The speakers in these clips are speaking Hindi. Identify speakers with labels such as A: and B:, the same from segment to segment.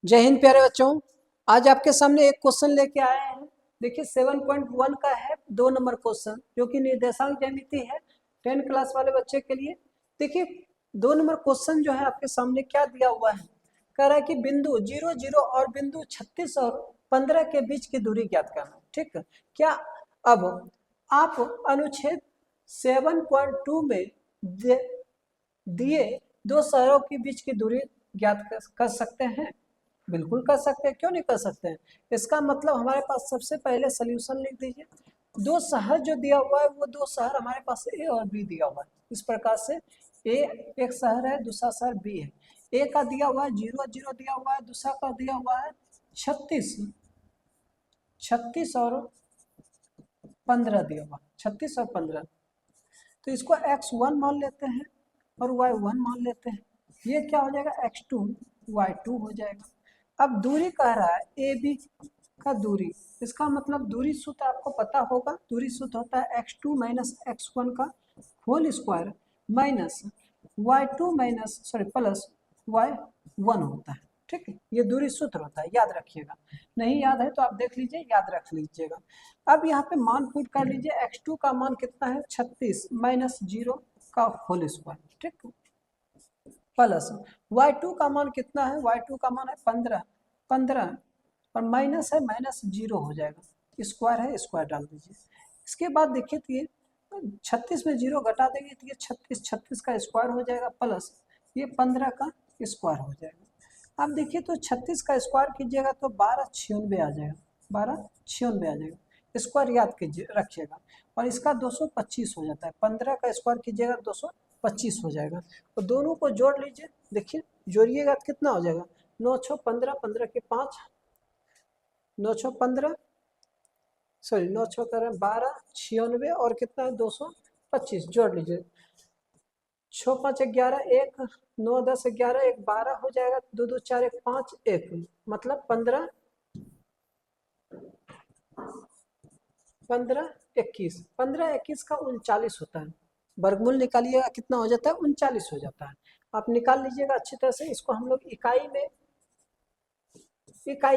A: जय हिंद प्यारे बच्चों। आज आपके सामने एक क्वेश्चन लेके आए हैं। देखिए 7.1 का है 2 नंबर क्वेश्चन, जो कि निर्देशांक ज्यामिति है 10 क्लास वाले बच्चे के लिए। देखिए 2 नंबर क्वेश्चन जो है आपके सामने क्या दिया हुआ है, कह रहा है कि बिंदु 0 0 और बिंदु 36 और 15 के बीच की दूरी ज्ञात करना। ठीक है, क्या अब आप अनुच्छेद 7.2 में दिए दो शहरों के बीच की दूरी ज्ञात कर सकते हैं? बिल्कुल कर सकते हैं, क्यों नहीं कर सकते हैं। इसका मतलब हमारे पास सबसे पहले सोल्यूशन लिख दीजिए। दो शहर जो दिया हुआ है वो दो शहर हमारे पास ए और बी दिया हुआ है। इस प्रकार से ए एक शहर है, दूसरा शहर बी है। ए का दिया हुआ है 0 0 दिया हुआ है, दूसरा का दिया हुआ है 36 और 15 दिया हुआ, 36 और 15। तो इसको x1 मान लेते हैं और y1 मान लेते हैं। ये क्या हो जाएगा, x2 y2 हो जाएगा। अब दूरी कह रहा है ए बी का दूरी, इसका मतलब दूरी सूत्र आपको पता होगा। दूरी सूत्र होता है x2 माइनस x1 का whole square minus y2 minus plus y1 होता है। ठीक है, ये दूरी सूत्र होता है, याद रखिएगा। नहीं याद है तो आप देख लीजिए, याद रख लीजिएगा। अब यहाँ पे मान पुट कर लीजिए। x2 का मान कितना है, 36 माइनस 0 का होल स्क्वायर, ठीक है, प्लस y2 का मान कितना है, y2 का मान है 15 और माइनस है, माइनस 0 हो जाएगा, स्क्वायर है, स्क्वायर डाल दीजिए। इसके बाद देखिए तो ये 36 में 0 घटा देंगे तो ये 36 का स्क्वायर हो जाएगा, प्लस ये 15 का स्क्वायर हो जाएगा। अब देखिए तो 36 का स्क्वायर कीजिएगा तो 1296 आ जाएगा, 1296 आ जाएगा। स्क्वायर याद कीजिए रखिएगा। और इसका 225 हो जाता है, 15 का स्क्वायर कीजिएगा 225 हो जाएगा। और दोनों को जोड़ लीजिए, देखिए जोड़िएगा तो कितना हो जाएगा, 9 6 15, 15 के 5, 9 6 15, सॉरी 9 6 करें 12, 96 और कितना है 225, जोड़ लीजिए। 6 5 11, 1 9 10 11, 1 12 हो जाएगा, 2 2 4 1 5 1, मतलब 15 15 21, 15 21 का 39 होता है। वर्गमूल निकालिएगा कितना हो जाता है, 39 हो जाता है। आप निकाल लीजिएगा अच्छी तरह से। इसको हम लोग इकाई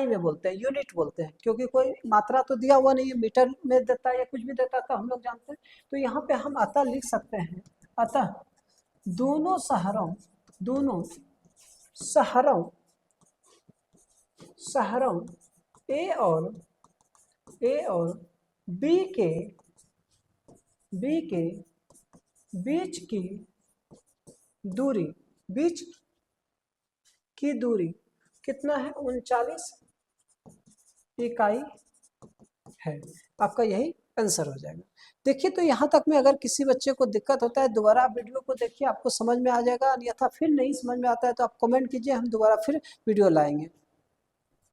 A: में बोलते हैं, यूनिट बोलते हैं, क्योंकि कोई मात्रा तो दिया हुआ नहीं है, मीटर में देता है या कुछ भी देता है तो हम लोग जानते हैं। तो यहाँ पे हम अतः लिख सकते हैं, अतः दोनों शहरों ए और बी के बीच की दूरी कितना है, 39 इकाई है। आपका यही आंसर हो जाएगा। देखिए तो यहाँ तक में अगर किसी बच्चे को दिक्कत होता है, दोबारा वीडियो को देखिए, आपको समझ में आ जाएगा। अन्यथा फिर नहीं समझ में आता है तो आप कमेंट कीजिए, हम दोबारा फिर वीडियो लाएंगे।